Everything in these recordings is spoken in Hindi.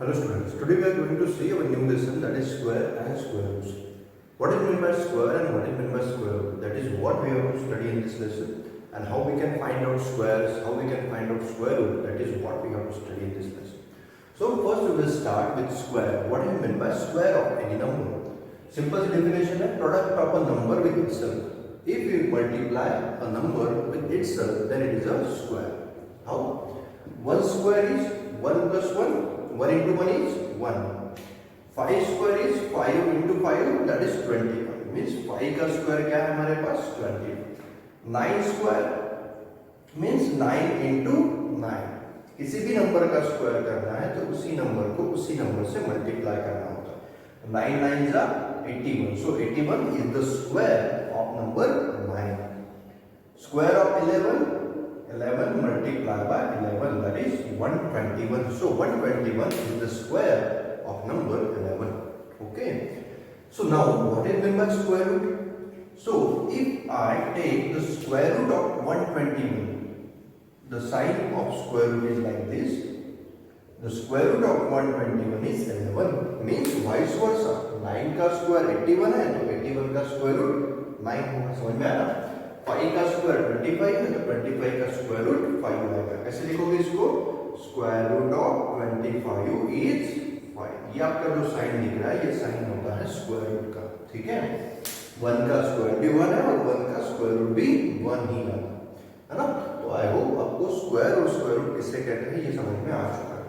Hello students, today we are going to see our new lesson, that is square and square roots. What is meant by square and what is meant by square root? That is what we have to study in this lesson, and how we can find out squares, how we can find out square root. That is what we have to study in this lesson. So first we will start with square. What is meant by square of any number? Simple definition is product of a number with itself. If we multiply a number with itself, then it is a square. How? 1 square is 1 plus 1. 1 into 1 is 1. 5 square is 5 into 5, that is 21. Means 5 का square क्या है हमारे पास 20. 9 square means 9 into 9. किसी भी नंबर का स्क्वायर करना है तो उसी नंबर को उसी नंबर से मल्टीप्लाई करना होता है. 9 9s are 81. So 81 is the square of number 9. Square of 11 multiplied by 11, that is 121. So 121 is the square of number 11. Okay. So now what is meant by square root? So if I take the square root of 121, the sign of square root is like this. The square root of 121 is 11. Means vice versa. 9 का स्क्वायर 81 है तो 81 का स्क्वायर रूट 9 होगा. समझ में आया? 5 का स्क्वायर 25 है तो 25 का स्क्वायर रूट 5 आएगा. कैसे लिखोगे इसको? Square root of 25 is 5. ये आपका जो साइन दिख रहा है ये साइन होता है स्क्वायर रूट का. ठीक है. 1 का स्क्वायर भी 1 है और 1 का स्क्वायर रूट भी 1 ही आता है ना. तो आई होप आपको स्क्वायर और स्क्वायर रूट किससे कहते हैं ये समझ में आ चुका है.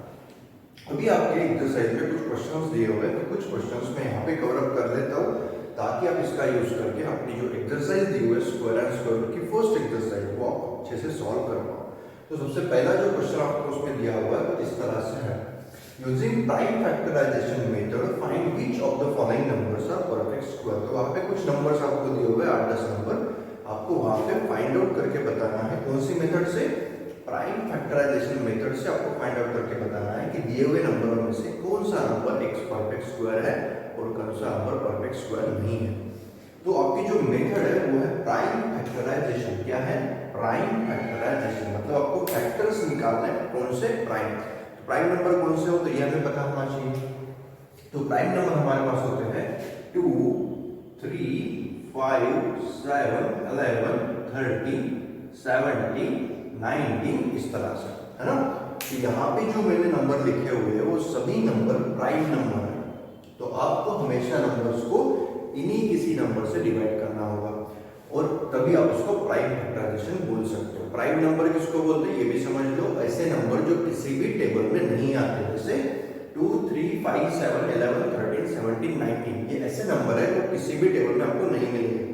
अभी आपके एक्सरसाइज में कुछ क्वेश्चंस दिए हुए हैं तो कुछ क्वेश्चंस मैं यहाँ पे कवर अप कर लेता हूँ ताकि आप इसका यूज करके अपनी जो एक्सरसाइज दी हुई है स्क्वायर एंड स्क्वायर रूट की फर्स्ट एक्सरसाइज वो आप अच्छे से सॉल्व कर पाओ. तो सबसे पहला जो क्वेश्चन आपको उसमें दिया हुआ है वो इस तरह से है. Using prime factorisation method find which of the following numbers are perfect square. तो वहाँ पे कुछ नंबर्स आपको दिए हुए 8-10 नंबर आपको वहाँ पे फाइंड आउट करके बताना है. कौन सी मेथड से? प्राइम फैक्टराइजेशन मेथड से आपको फाइंड आउट करके बताना है कि दिए हुए नंबरों में से कौन सा नंबर एक परफेक्ट स्क्वायर है और कौन सा नंबर परफेक्ट स्क्वायर नहीं है. तो आपकी जो मेथड है वो है प्राइम फैक्टराइजेशन. क्या है? Prime factorisation. मतलब आपको फैक्टर्स निकालना है. कौन से? प्राइम. तो प्राइम नंबर कौन से हो तो ये हमें पता होना चाहिए. तो प्राइम नंबर हमारे पास होते हैं 2 3 5 7 11 13 17 19 इस तरह से है ना. तो यहाँ पे जो मैंने नंबर लिखे हुए हैं वो सभी नंबर प्राइम नंबर है. तो आपको हमेशा नंबर्स को इन्हीं किसी नंबर से डिवाइड करना होगा और तभी आप उसको प्राइम फैक्टराइजेशन बोल सकते हो. प्राइम नंबर किसको बोलते हैं ये भी समझ लो. ऐसे नंबर जो किसी भी टेबल में नहीं आते, जैसे 2 3 5 7 11 13 17 19 ये ऐसे नंबर है जो किसी भी टेबल में आपको नहीं मिलेंगे.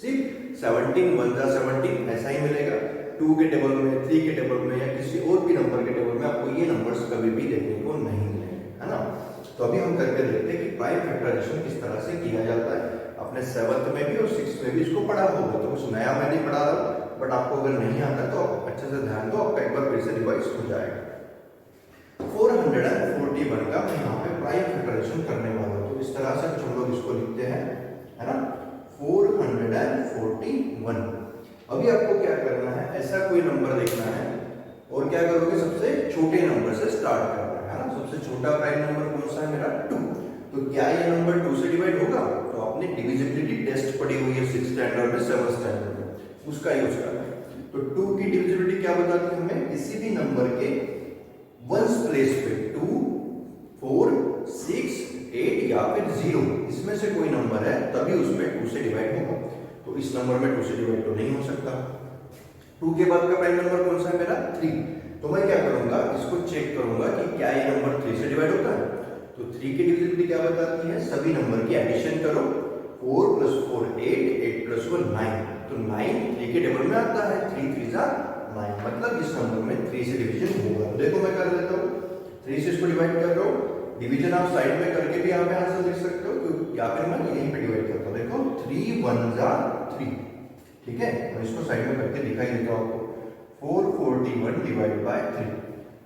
सिर्फ 17 1 जा 17 ऐसा ही मिलेगा. 2 के टेबल में, 3 के टेबल में या किसी और भी नंबर के टेबल में आपको ये नंबर्स कभी भी देखने को नहीं मिलेंगे, है ना. तो अभी हम करके देखते हैं कि प्राइम फैक्टराइजेशन किस तरह से किया जाता है. अपने 7th में भी और 6th में भी इसको पढ़ा होगा तो कुछ नया मैं नहीं पढ़ा रहा हूँ, बट आपको अगर नहीं आता तो आप अच्छे से ध्यान दो, आपका एक बार फिर से रिवाइज हो जाएगा. 441 का मैं यहाँ पे प्राइम फैक्टराइजेशन करने वाला हूँ. तो इस तरह से कुछ हम लोग इसको लिखते हैं, है ना. 441. अभी आपको क्या करना है, ऐसा कोई नंबर देखना है और क्या करोगे, सबसे छोटे नंबर से स्टार्ट करना है ना. सबसे छोटा प्राइम नंबर कौन सा है मेरा? 2. तो क्या ये नंबर 2 से डिवाइड होगा? तो आपने डिविजिबिलिटी टेस्ट पढ़ी हुई है 6th स्टैंडर्ड में, 7th स्टैंडर्ड में, उसका यूज करना है. तो 2 की डिविजिबिलिटी क्या बताती है हमें? किसी भी नंबर के वंस प्लेस पे 2 4 6 8 या फिर 0 इसमें से कोई नंबर है तभी उसमें 2 से डिवाइड होगा. तो इस नंबर में 2 से डिवाइड तो नहीं हो सकता. 2 के बाद का प्राइम नंबर कौन सा है मेरा? 3. तो मैं क्या करूंगा, इसको चेक करूंगा कि क्या ये नंबर 3 से डिवाइड होता है. तो 3 की डिविजिबिलिटी क्या बताती है? सभी नंबर की एडिशन करो. 4 + 4 8 8 + 1 9. तो 9 3 के टेबल में आता है. 3 3 जा 9, मतलब इस नंबर में 3 से डिवीजन होगा. देखो मैं कर लेता हूँ. 3 से इसको डिवाइड कर रहा हूँ. डिवीजन आप साइड में करके भी यहाँ पे आंसर लिख सकते हो, या फिर मैं यहीं पे डिवाइड करता हूँ. देखो 3 1 जा 3. ठीक है. मैं इसको साइड में करके दिखाई देता हूँ आपको. 441 डिवाइड बाय 3.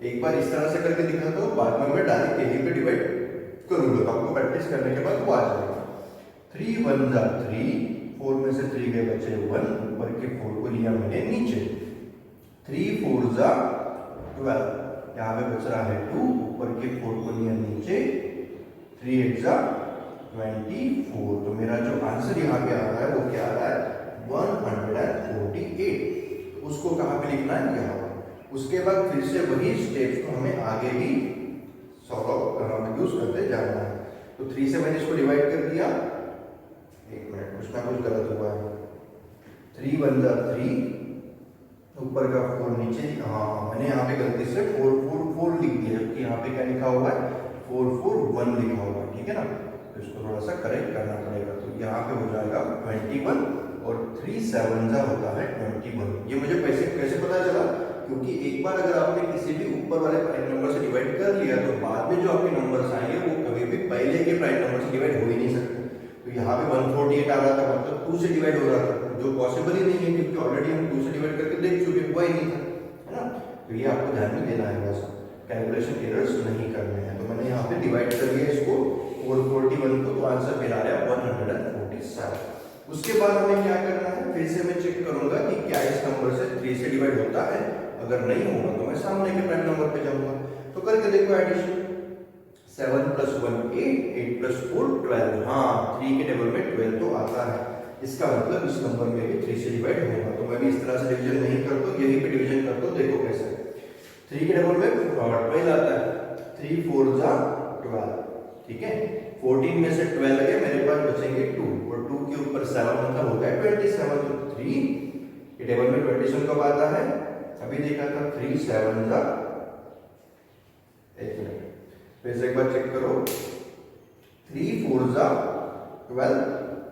एक बार इस तरह से करके दिखाता हूँ, बाद में मैं डायरेक्ट यहीं पे डिवाइड करूंगा तो आपको प्रैक्टिस करने के बाद वो आ जाएगा. 3 1 जा 3. 4 में से 3 गए बचे 1, ऊपर के 4 को लिया मैंने नीचे. 3 4 जा 12. यहाँ पे बच रहा है 2, ऊपर के 4 को लिया नीचे जा 24। तो मेरा जो आंसर यहाँ पे आ रहा है वो क्या आ रहा है 148। उसको कहाँ पे लिखना है यहाँ पर। उसके बाद फिर से वही स्टेप्स को हमें आगे भी यूज करते जाना है। तो 3 से मैंने इसको डिवाइड कर दिया, एक मिनट उसमें कुछ गलत हुआ है, 3 1 जा 3, ऊपर का 4 नीचे, हाँ मैंने यहाँ पे गलती से 4 4 4 लिख दिया, जबकि यहाँ पे क्या लिखा हुआ है 4 4 1 लिखा हुआ है, ठीक है ना। तो इसको थोड़ा सा करेक्ट करना पड़ेगा। तो यहाँ पे हो जाएगा 21 और 3 7 जा होता है 21। ये मुझे कैसे पता चला, क्योंकि एक बार अगर आपने किसी भी ऊपर वाले प्राइम नंबर से डिवाइड कर लिया तो बाद में जो आपके नंबर्स आएंगे वो कभी भी पहले के प्राइम नंबर से डिवाइड हो ही नहीं सकते। तो यहाँ पे 148 आ रहा था, मतलब 2 से डिवाइड हो रहा था, जो पॉसिबल ही नहीं है क्योंकि ऑलरेडी हम 2 से डिवाइड करके देख चुके, हुआ ही नहीं था, है ना। तो ये आपको ध्यान में देना है, बस कैलकुलेशन एरर्स नहीं करने हैं। तो मैंने यहाँ पे डिवाइड कर लिया इसको 441 को, तो आंसर मेरा आ रहा है 147। उसके बाद हमें क्या करना है, फिर से मैं चेक करूंगा कि क्या इस नंबर से 3 से डिवाइड होता है। अगर नहीं होगा तो मैं सामने के प्राइम नंबर पे जाऊंगा। तो करके देखो एडिशन, 7 + 1 8, 8 + 4 12। हाँ 3 के टेबल में 12 तो आता है, इसका मतलब इस नंबर में भी 3 से डिवाइड होगा। तो मैं भी इस तरह से डिवीजन नहीं करता, यही पे डिवीजन करता हूँ। देखो कैसे, 3 के टेबल में 12 आता है, 3 4 जा 12, ठीक है। 14 में से 12 गए, मेरे पास बचेंगे 2, और 2 के ऊपर 7 मतलब हो गया 27। तो 3 के टेबल में 27 कब आता है, अभी देखा था 3 7 जा, एक मिनट फिर से एक बार चेक करो, 3 4 जा 12,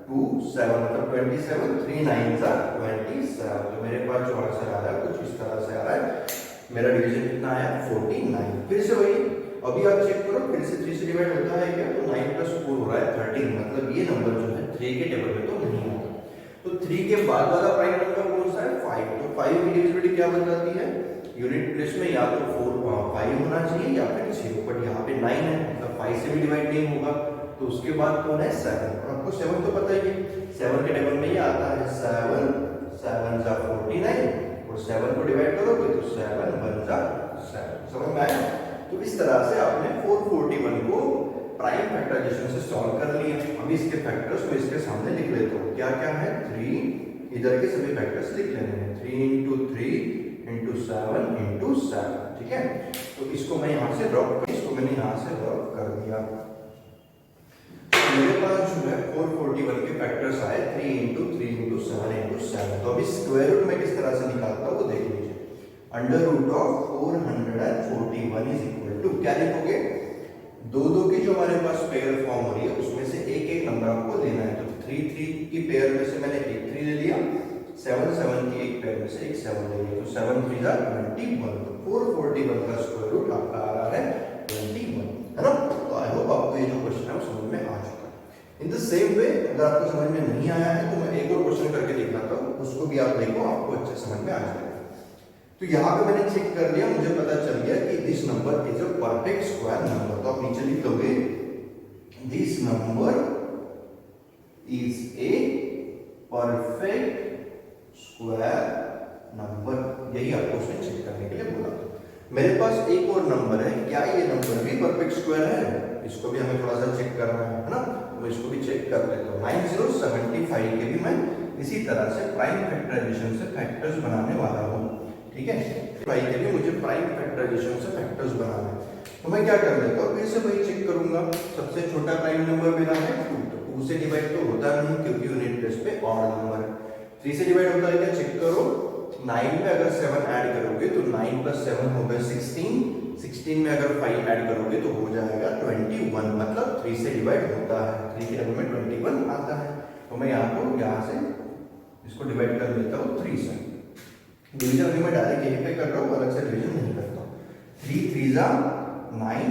2 7 मतलब 27, 3 9 जा 27। तो मेरे पास जो आंसर आ रहा है कुछ इस तरह से आ रहा है। मेरा डिवीजन कितना आया 49। फिर से वही, अभी आप चेक करो फिर से 3 से डिवाइड होता है क्या, तो 9 + 4 हो रहा है 13, मतलब ये नंबर जो है 3 के टेबल में तो नहीं होता। तो 3 के बाद वाला प्राइम नंबर कौन सा है 5। तो 5 की डिविजिबिलिटी क्या बन जाती है, यूनिट प्लेस में या तो 5 होना चाहिए या फिर 0, बट यहाँ पे 9 है, मतलब 5 से भी डिवाइड नहीं होगा। तो उसके बाद कौन है 7, और आपको 7 तो पता ही है, 7 के टेबल में ये आता है 7 7 जा 49, और 7 को डिवाइड करोगे तो 7 1 जा 7। समझ में आया। तो इस तरह से आपने 441 को प्राइम फैक्टराइजेशन से सॉल्व कर लिया। अभी इसके फैक्टर्स को इसके सामने लिख लेता हूँ, क्या क्या है 3, इधर के सभी फैक्टर्स लिख लेने हैं, 3 × 3 × 7 × 7, ठीक है। तो इसको मैं यहाँ से ड्रॉप कर, इसको मैंने यहाँ से ड्रॉप कर दिया। तो मेरे पास जो है 441 के फैक्टर्स आए 3 × 3 × 7 × 7। तो अभी स्क्वायर रूट में किस तरह से निकालता हूँ वो देख लीजिए। √441 इज इक्वल टू, क्या लिखोगे, 2 2 की जो हमारे पास पेयर फॉर्म हो रही है उसमें से एक एक नंबर आपको लेना है। तो 3 3 की पेयर में से मैंने एक 3 ले लिया, 7 7 की एक पेयर में से एक 7 ले लिया, तो 7 3 जा 21। तो 441 का स्क्वायर रूट आपका आ रहा है 21, है ना। तो आई होप आपको ये जो क्वेश्चन है वो समझ में आ चुका है। इन द सेम वे अगर आपको समझ में नहीं आया है तो मैं एक और क्वेश्चन करके दिखाता हूँ, उसको भी आप देखो, आपको अच्छे समझ में आ जाएगा। तो यहाँ पे मैंने चेक कर लिया, मुझे पता चल गया कि this number is a perfect square number. तो आप नीचे लिख दोगे this number is a perfect square number, यही आपको उसने चेक करने के लिए बोला। मेरे पास एक और नंबर है, क्या ये नंबर भी परफेक्ट स्क्वायर है, इसको भी हमें थोड़ा सा चेक करना है ना। तो इसको भी चेक कर लेता हूँ। 9075 के भी मैं इसी तरह से प्राइम फैक्टराइजेशन से फैक्टर्स बनाने वाला हूँ, ठीक है। भाई के लिए मुझे प्राइम फैक्टराइजेशन से फैक्टर्स बनाना है, तो मैं क्या कर लेता हूँ, फिर से वही चेक करूंगा। सबसे छोटा प्राइम नंबर मेरा है 2, तो 2 से डिवाइड तो होता नहीं क्योंकि यूनिट प्लेस पे ऑड नंबर है। 3 से डिवाइड होता है क्या, चेक करो, 9 में अगर 7 ऐड करोगे तो 9 + 7 हो गए 16, 16 में अगर 5 ऐड करोगे तो हो जाएगा 21, मतलब 3 से डिवाइड होता है, 3 के टेबल में 21 आता है। तो मैं यहाँ से इसको डिवाइड कर लेता हूँ 3 से। डिवीजन अभी मैं डायरेक्ट यहीं पे कर रहा हूँ, अलग से डिवीजन नहीं करता हूँ। 3 3 जा 9,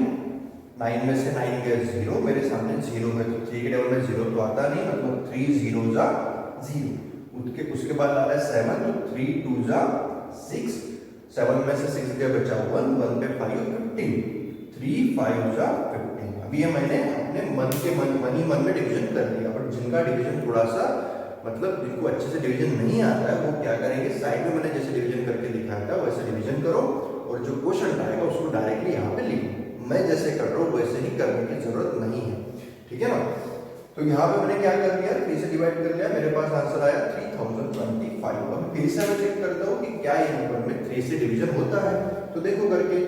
9 में से 9 गए 0, मेरे सामने 0 है, तो 3 के टेबल में 0 तो आता नहीं, मतलब 3 0 जा 0। उसके बाद आ रहा है 7, तो 3 2 जा 6, 7 में से 6 गया बचा 1, 1 पे 5 15, 3 5 जा 15। अभी ये मैंने अपने मन में डिवीजन कर दिया, बट जिनका डिवीजन थोड़ा सा मतलब जिनको अच्छे से डिवीजन नहीं आता है वो क्या करेंगे, साइड में मैंने जैसे डिवीजन करके दिखाया था वैसे डिवीजन करो, और जो क्वेश्चन आएगा उसको डायरेक्टली यहाँ पे लिखो। मैं जैसे कर रहा हूँ वैसे ही करने की जरूरत नहीं है, ठीक है ना। तो यहाँ पे मैंने क्या कर लिया, 3 से डिवाइड कर लिया, मेरे पास आंसर आया 3025। अब फिर से मैं चेक करता हूँ कि क्या ये नंबर में 3 से डिवीजन होता है। तो देखो करके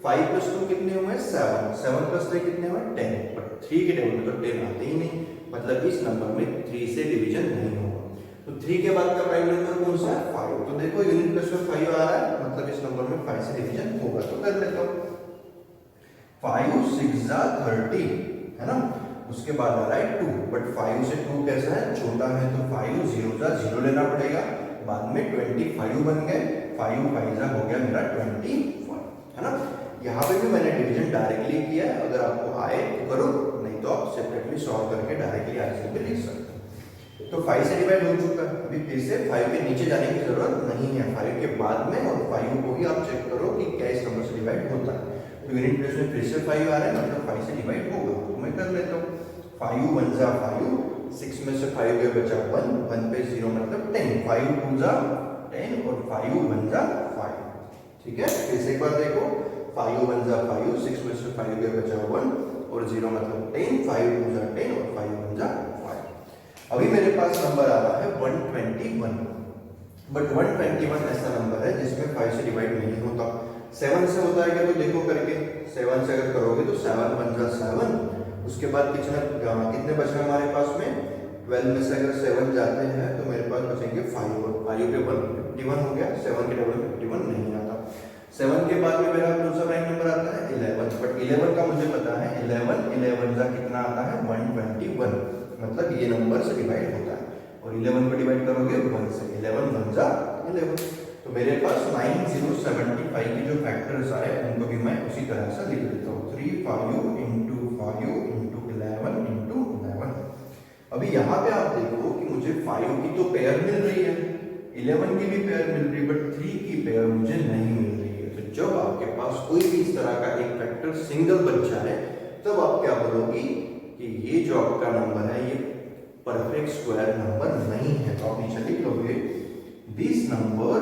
5 + 2 कितने हुए 7, 7 + 3 कितने हुए 10, बट 3 के टेबल में तो 10 आते ही नहीं, मतलब इस नंबर में 3 से डिवीजन नहीं होगा। तो 3 के बाद का प्राइम नंबर कौन सा है 5। तो देखो यूनिट प्लेस में 5 आ रहा है, मतलब इस नंबर में 5 से डिवीजन होगा। तो कर लेता हूँ 5 6 30 है ना। उसके बाद आ रहा है 2, बट 5 से 2 कैसा है छोटा है, तो 5 0 0 लेना पड़ेगा। बाद में 25 बन गए, 5 5 हो गया मेरा 25 है ना। यहाँ पे भी मैंने डिवीजन डायरेक्टली किया है, अगर आपको आए तो करो, नहीं तो आप सेपरेटली सॉल्व करके डायरेक्टली आंसर पे लिख सकते हो। तो 5 से डिवाइड हो चुका है, अभी फिर से 5 के नीचे जाने की जरूरत नहीं है, 5 के बाद में और 5 को ही आप चेक करो कि क्या इस नंबर से डिवाइड होता है। तो यूनिट प्लेस में फिर से 5 आ रहा है, मतलब 5 से डिवाइड होगा। तो मैं कर लेता हूँ 5 1 जा 5, 6 में से 5 गया बचा 1, 1 पे 0 मतलब 10, 5 2 जा 10 और 5 1 जा 5। ठीक है, फिर से एक बार देखो 5 1 जा 5, 6 में से 5 गया बचा 1 और 0 मतलब 10, 5 2 जा 10 और 5 1 जा 5। अभी मेरे पास नंबर आ रहा है 121, बट 121 ऐसा नंबर है जिसमें 5 से डिवाइड नहीं होता। 7 से होता है क्या, तो देखो करके 7 से अगर करोगे तो 7 1 जा 7, उसके बाद कितने बच रहे हमारे पास में 12 में से अगर 7 जाते हैं तो मेरे पास बचेंगे 5 और 5 पे 51 हो गया, 7 के टेबल में 51 नहीं आता। 7 के बाद में मेरा कौन सा प्राइम नंबर आता है 11, बट 11 का मुझे पता है 11 11 जा कितना आता है 121, मतलब ये नंबर से डिवाइड होता है। और 11 को डिवाइड करोगे 1 से, 11 1 जा 11। तो मेरे पास 9075 के जो फैक्टर्स आए उनको भी मैं उसी तरह से लिख देता हूँ 3 5 × 5 × 11 × 11। अभी यहाँ पे आप देखो कि मुझे 5 की तो पेयर मिल रही है, 11 की भी पेयर मिल रही है, बट 3 की पेयर मुझे नहीं मिल रही है। तो जब आपके पास कोई भी इस तरह का एक फैक्टर सिंगल बन जाए तब आप क्या बोलोगी कि ये जो आपका नंबर है ये परफेक्ट स्क्वायर नंबर नहीं है। तो आप नीचे लिख लोगे this number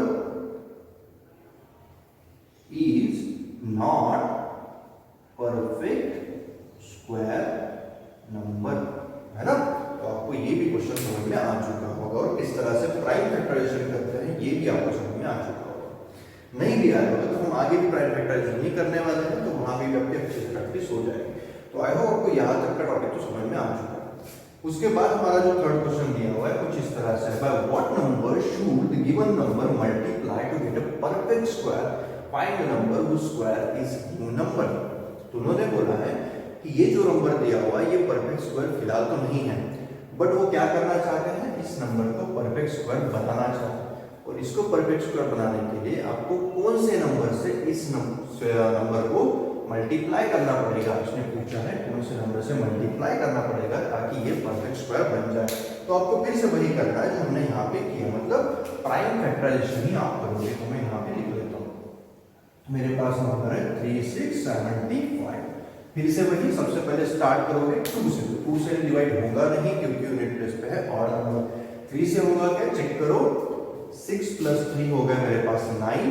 is not perfect square number, है ना। तो आपको ये भी क्वेश्चन समझ में आ चुका होगा और किस तरह से प्राइम फैक्टराइजेशन करते हैं ये भी आपको समझ में आ चुका होगा। नहीं भी आया होगा तो हम आगे भी प्राइम फैक्टराइजेशन नहीं करने वाले हैं, तो वहां भी आपकी अच्छे से प्रैक्टिस हो जाएगी। तो आई होप आपको यहाँ तक का टॉपिक तो समझ में आ चुका है। उसके बाद हमारा जो थर्ड क्वेश्चन दिया हुआ है कुछ इस तरह से, by what number should the given number multiply to get a perfect square, find the number which square is given number. तो उन्होंने बोला है कि ये जो नंबर दिया हुआ है ये परफेक्ट स्क्वायर फिलहाल तो नहीं है, बट वो क्या करना चाहते हैं इस नंबर को परफेक्ट स्क्वायर बनाना चाहते हैं। और इसको परफेक्ट स्क्वायर बनाने के लिए आपको कौन से नंबर से इस नंबर को मल्टीप्लाई करना पड़ेगा, उसने पूछा है कौन से नंबर से मल्टीप्लाई करना पड़ेगा ताकि ये परफेक्ट स्क्वायर बन जाए। तो आपको फिर से वही करना है जो हमने यहाँ पे किया, मतलब प्राइम फैक्टराइजेशन ही आप करोगे। तो मैं यहाँ पे लिख लेता हूँ, मेरे पास नंबर है 3675। फिर से वही सबसे पहले स्टार्ट करोगे 2 से, तो 2 से डिवाइड होगा नहीं क्योंकि यूनिट प्लेस पे है ऑड नंबर। 3 से होगा क्या चेक करो, 6 + 3 हो गया मेरे पास 9,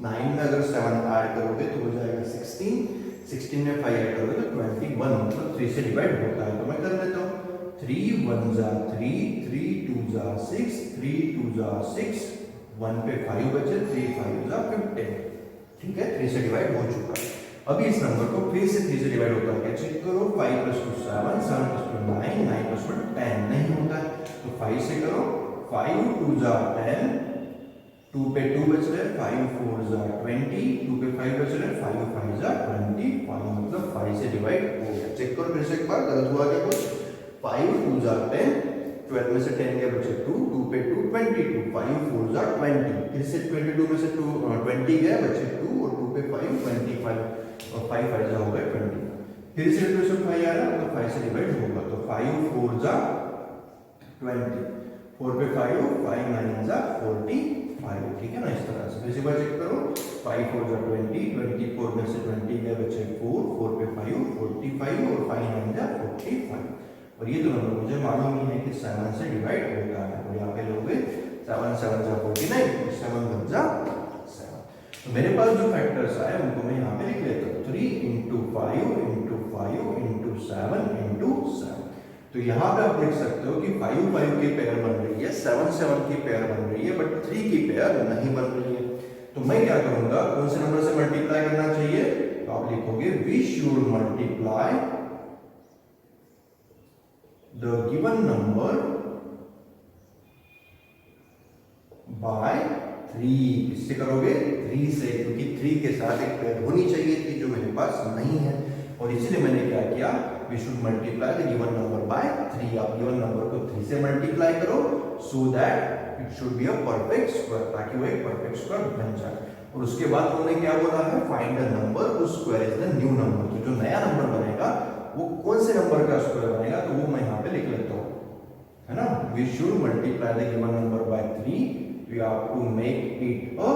9 में अगर 7 ऐड करोगे तो हो जाएगा 16, 16 में 5 ऐड करोगे तो 21, मतलब 3 से डिवाइड होता है। तो मैं कर लेता हूँ 3 1 जा 3, 3 2 जा 6, 3 2 जा 6, 1 पे 5 बचे, 3 5 जा 15। ठीक है, 3 से डिवाइड हो चुका है। अभी इस नंबर को फिर से 3 से डिवाइड होता है क्या चेक करो, 5 + 2 7, 7 + 2 9, 9 + 1 10 नहीं होता है। तो 5 से करो, 5 2 जा 10, 2 पे 2 बच रहे, 5 4 जा 20, 2 पे 5 बच रहे, 5 5 जा 25, मतलब 5 से डिवाइड हो गया। चेक करो फिर से एक बार, गलत हुआ क्या कुछ, 5 2 जा 10, 12 में से 10 गया बचे 2, 2 पे 2 22, 5 4 जा 20, फिर से 22 में से 20 गया बचे 2 और 2 पे 5 25 और 5 5 जा हो गया 20। फिर से 2 से 5 आ रहा है तो 5 से डिवाइड होगा, तो 5 4 जा 20, 4 पे 5 5 9 जा 45। ठीक है ना, इस तरह से। फिर से चेक करो, 5 4 जा 20, 24 में से 20 गया बचे 4, 4 पे 5 45 और 5 9 जा 45। और ये तो नंबर मुझे मालूम ही है कि 7 से डिवाइड होता है। और यहाँ पे लोगे 7 7 जा 49 और 7 1 जा 7। तो मेरे पास जो फैक्टर्स आए उनको मैं यहाँ पे लिख लेता हूँ, 3 × 5 × 5 × 7 × तो यहाँ पे आप देख सकते हो कि 5 5 की पेयर बन रही है, 7 7 की पेयर बन रही है, बट 3 की पेयर नहीं बन रही है। तो मैं क्या करूंगा, कौन से नंबर से मल्टीप्लाई करना चाहिए, तो आप लिखोगे we should multiply the given number by 3। किससे करोगे, 3 से, क्योंकि 3 के साथ एक पेयर होनी चाहिए थी जो मेरे पास नहीं है, और इसीलिए मैंने क्या किया, we should multiply the given number by 3। आप गिवन नंबर को 3 से मल्टीप्लाई करो so that it should be a perfect square, ताकि वो एक परफेक्ट स्क्वायर बन जाए। और उसके बाद हमने क्या बोला है, find the number whose square is the new number. तो जो नया नंबर बनेगा वो कौन से नंबर का स्क्वायर बनेगा, तो वो मैं यहाँ पे लिख लेता हूँ, है ना। We should multiply the given number by 3, we have to make it a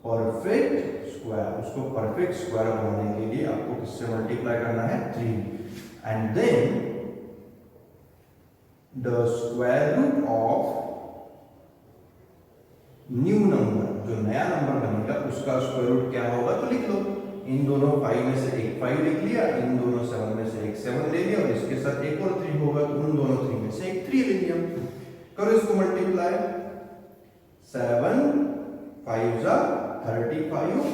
perfect square. उसको परफेक्ट स्क्वायर बनाने के लिए आपको किससे मल्टीप्लाई करना है, 3, and then the square root of new number, जो नया नंबर बनेगा उसका स्क्वायर रूट क्या होगा, तो लिख लो। इन दोनों 5 में से एक 5 लिख लिया, इन दोनों 7 में से एक 7 ले लिया, और इसके साथ एक और 3 होगा, तो उन दोनों 3 में से एक 3 ले लिया। करो इसको मल्टीप्लाई, 7 5 जा 35,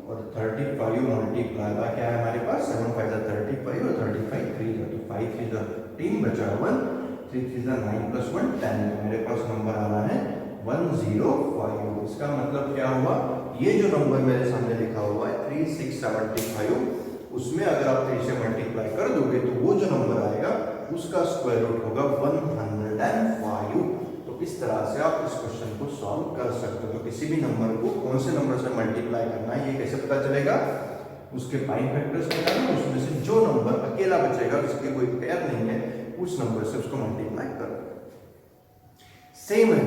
और 35 मल्टीप्लाई बाय क्या है हमारे पास, 7 5 जा 35, और 35 3 जा, तो 5 3 जा 15 बचा 1, 3 3 जा 9 + 1 10, तो मेरे पास नंबर आ रहा है 105। इसका मतलब क्या हुआ, ये जो नंबर मेरे सामने लिखा हुआ है 3675, उसमें अगर आप 3 से मल्टीप्लाई कर दोगे तो वो जो नंबर आएगा उसका स्क्वायर रूट होगा 105। तो इस तरह से आप इस क्वेश्चन को सॉल्व कर सकते हो। तो किसी भी नंबर को कौन से नंबर से मल्टीप्लाई करना है ये कैसे पता चलेगा, उसके प्राइम फैक्टर्स निकालना, उसमें से जो नंबर अकेला बचेगा जिसकी कोई पेयर नहीं है उस नंबर से उसको मल्टीप्लाई करो। सेम है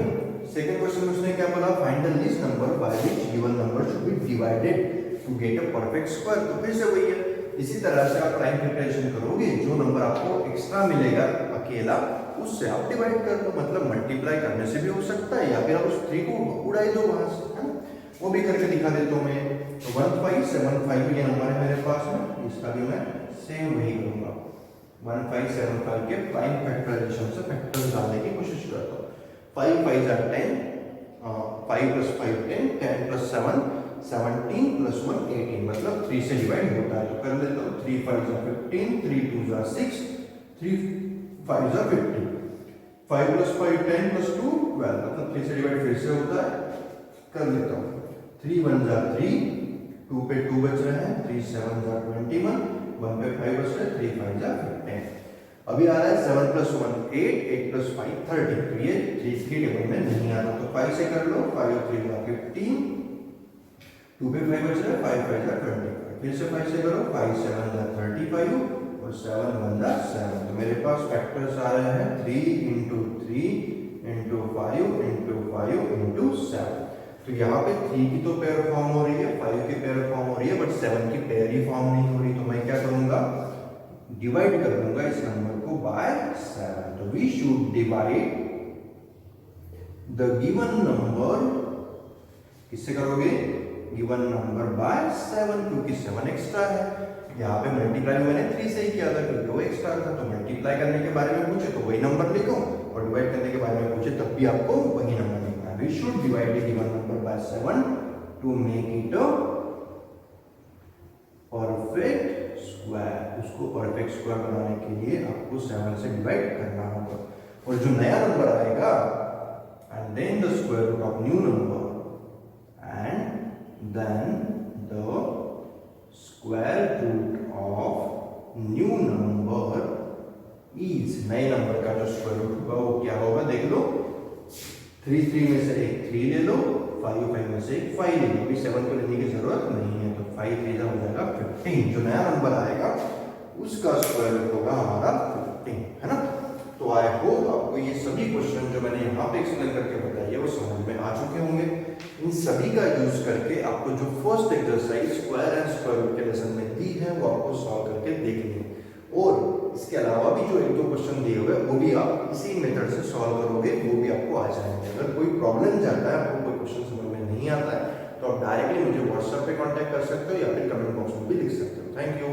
सेकंड क्वेश्चन में उसने क्या बोला, find the least number by which given number should be divided to get a perfect square. तो फिर से वही है, इसी तरह से आप प्राइम फैक्टराइजेशन करोगे, जो नंबर आपको एक्स्ट्रा मिलेगा अकेला उससे आप डिवाइड कर दो, मतलब मल्टीप्लाई करने से भी हो सकता है, या फिर आप उस 3 को उड़ाई दो वहां से, है ना। वो भी करके दिखा देता हूँ मैं। तो 1575 ये नंबर है मेरे पास में, इसका भी मैं सेम वही करूंगा, 1575 के प्राइम फैक्टराइजेशन से फैक्टर्स डालने की कोशिश करता हूँ। 5 5 जा 10, 5 + 5 10, 10 + 7 17 + 1 18, मतलब 3 से डिवाइड होता है। तो कर लेता हूँ, 3 5 जा 15, 3 2 जा 6, 3 5 जा 15, 5 + 5 10 + 2 12, मतलब 3 से डिवाइड फिर से होता है, कर लेता हूँ। 3 1 जा 3, 2 पे 2 बच रहे हैं, 3 7 जा 21, 1 पे 5 बच रहे हैं, 3 5 जा 15। अभी आ रहा है 7 + 1 8, 8 + 5 30, तो ये 3 की टेबल में नहीं आ रहा, तो 5 से कर लो, 5 और 3 जा 15, 2 पे 5 बच रहा है, 5 5 जा 25, फिर से 5 से करो, 5 7 जा 35, और 7 1 जा 7, तो मेरे पास फैक्टर्स आ रहे हैं 3 × 3 × 5 × 5 × 7। तो यहाँ पे 3 की तो पेयर फॉर्म हो रही है, 5 की पेयर फॉर्म हो रही है, बट 7 की पेयर ही फॉर्म नहीं हो रही, तो मैं क्या करूंगा, डिवाइड कर दूंगा इस नंबर को बाय 7। तो we should divide the given number, किससे करोगे, गिवन नंबर बाय 7, क्योंकि 7 एक्स्ट्रा है। यहाँ पे मल्टीप्लाई मैंने 3 से ही किया था क्योंकि वो एक्स्ट्रा था, तो मल्टीप्लाई करने के बारे में पूछे तो वही नंबर लिखो, और डिवाइड करने के बारे में पूछे तब भी आपको वही नंबर लिखना है। We should divide the given number by 7 to make it a perfect square. उसको परफेक्ट स्क्वायर बनाने के लिए आपको 7 से डिवाइड करना होगा, और जो नया नंबर आएगा, and then the square root of new number, and then the square root of new number is, नए नंबर का जो स्क्वायर रूट होगा वो क्या होगा, देख लो, 3 3 में से एक 3 ले लो, 5 5 में से एक 5 ले लो, अभी 7 को लेने की जरूरत नहीं है, तो 5 3 हो जाएगा 15। जो नया नंबर आएगा उसका स्क्वायर रूट होगा हमारा 15, है ना। तो आई होप आपको ये सभी क्वेश्चन जो मैंने यहाँ पे एक्सप्लेन करके बताई है वो समझ में आ चुके होंगे। इन सभी का यूज करके आपको जो first exercise square and square root के लेसन में दी है वो आपको सॉल्व करके देखनी है, और इसके अलावा भी जो 1-2 क्वेश्चन दिए हुए वो भी आप इसी मेथड से सॉल्व करोगे, वो भी आपको आ जाएंगे। अगर कोई प्रॉब्लम जाता है, आपको कोई क्वेश्चन समझ में नहीं आता है, तो आप डायरेक्टली मुझे व्हाट्सएप पे कांटेक्ट कर सकते हो या फिर कमेंट बॉक्स में भी लिख सकते हो। Thank you.